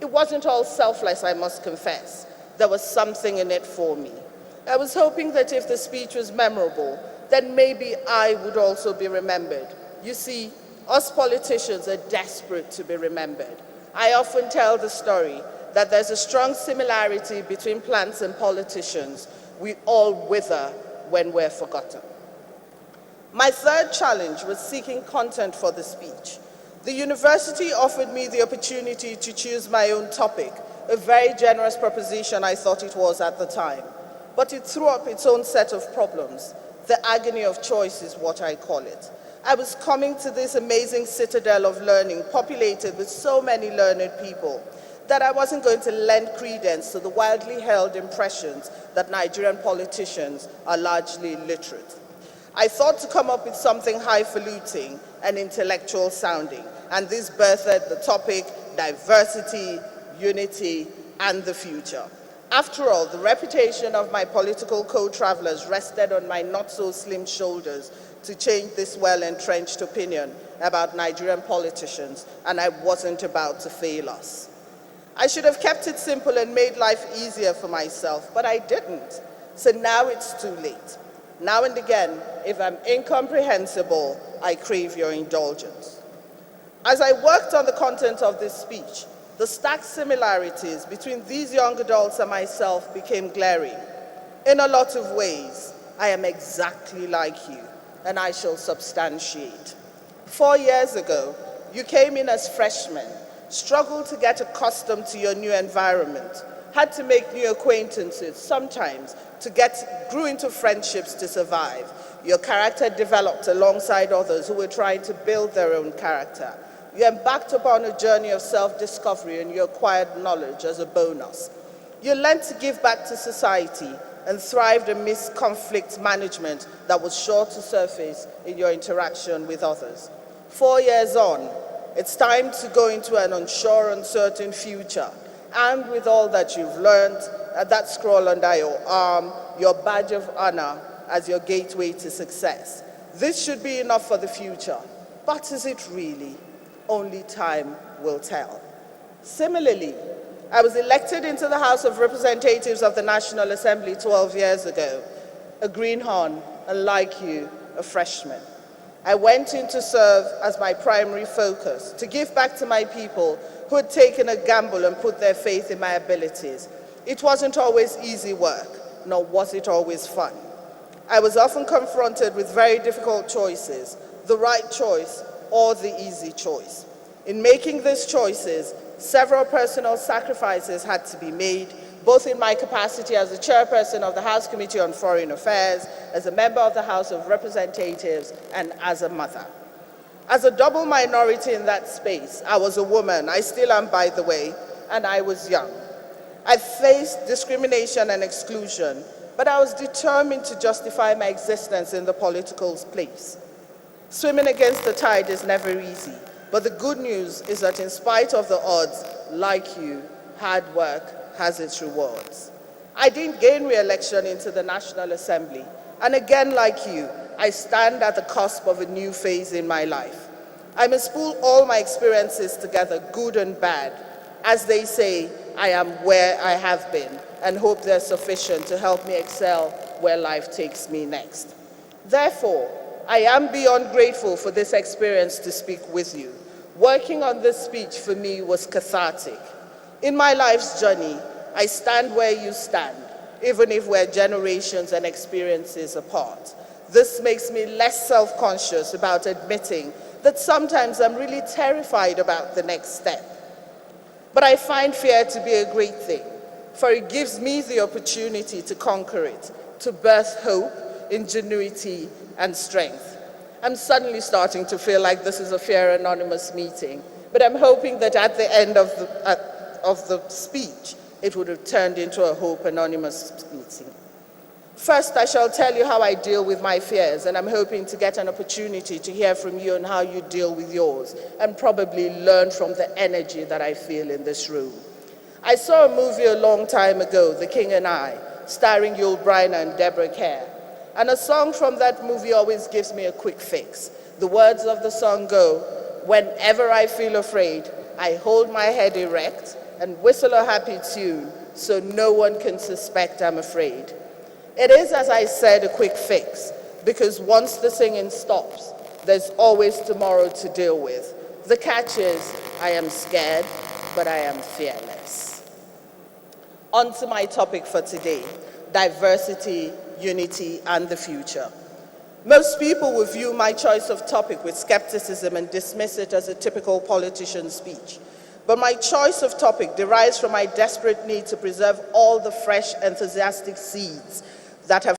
It wasn't all selfless, I must confess. There was something in it for me. I was hoping that if the speech was memorable, then maybe I would also be remembered. You see, us politicians are desperate to be remembered. I often tell the story that there's a strong similarity between plants and politicians. We all wither when we're forgotten. My third challenge was seeking content for the speech. The university offered me the opportunity to choose my own topic, a very generous proposition I thought it was at the time. But it threw up its own set of problems. The agony of choice is what I call it. I was coming to this amazing citadel of learning, populated with so many learned people, that I wasn't going to lend credence to the widely held impressions that Nigerian politicians are largely literate. I thought to come up with something highfalutin and intellectual sounding, and this birthed the topic diversity, unity, and the future. After all, the reputation of my political co-travelers rested on my not-so-slim shoulders to change this well-entrenched opinion about Nigerian politicians, and I wasn't about to fail us. I should have kept it simple and made life easier for myself, but I didn't. So now it's too late. Now and again, if I'm incomprehensible, I crave your indulgence. As I worked on the content of this speech, the stark similarities between these young adults and myself became glaring. In a lot of ways, I am exactly like you, and I shall substantiate. 4 years ago, you came in as freshmen, struggled to get accustomed to your new environment, had to make new acquaintances, sometimes grew into friendships to survive. Your character developed alongside others who were trying to build their own character. You embarked upon a journey of self-discovery and you acquired knowledge as a bonus. You learned to give back to society and thrived amidst conflict management that was sure to surface in your interaction with others. 4 years on, it's time to go into an unsure, uncertain future. Armed with all that you've learned, that scroll under your arm, your badge of honor as your gateway to success. This should be enough for the future, but is it really? Only time will tell. Similarly, I was elected into the House of Representatives of the National Assembly 12 years ago, a greenhorn, and like you, a freshman. I went in to serve as my primary focus, to give back to my people who had taken a gamble and put their faith in my abilities. It wasn't always easy work, nor was it always fun. I was often confronted with very difficult choices, the right choice or the easy choice. In making these choices, several personal sacrifices had to be made, both in my capacity as the chairperson of the House Committee on Foreign Affairs, as a member of the House of Representatives, and as a mother. As a double minority in that space, I was a woman, I still am by the way, and I was young. I faced discrimination and exclusion, but I was determined to justify my existence in the political place. Swimming against the tide is never easy, but the good news is that in spite of the odds, like you, hard work has its rewards. I didn't gain re-election into the National Assembly, and again like you, I stand at the cusp of a new phase in my life. I must pull all my experiences together, good and bad. As they say, I am where I have been, and hope they're sufficient to help me excel where life takes me next. Therefore, I am beyond grateful for this experience to speak with you. Working on this speech for me was cathartic. In my life's journey, I stand where you stand, even if we're generations and experiences apart. This makes me less self-conscious about admitting that sometimes I'm really terrified about the next step. But I find fear to be a great thing, for it gives me the opportunity to conquer it, to birth hope, ingenuity, and strength. I'm suddenly starting to feel like this is a Fear Anonymous meeting, but I'm hoping that at the end of the speech, it would have turned into a Hope Anonymous meeting. First, I shall tell you how I deal with my fears, and I'm hoping to get an opportunity to hear from you on how you deal with yours, and probably learn from the energy that I feel in this room. I saw a movie a long time ago, The King and I, starring Yul Brynner and Deborah Kerr. And a song from that movie always gives me a quick fix. The words of the song go, "Whenever I feel afraid, I hold my head erect and whistle a happy tune so no one can suspect I'm afraid. It is, as I said, a quick fix, because once the singing stops, there's always tomorrow to deal with. The catch is, I am scared, but I am fearless. On to my topic for today, diversity, unity, and the future. Most people will view my choice of topic with skepticism and dismiss it as a typical politician speech. But my choice of topic derives from my desperate need to preserve all the fresh, enthusiastic seeds that have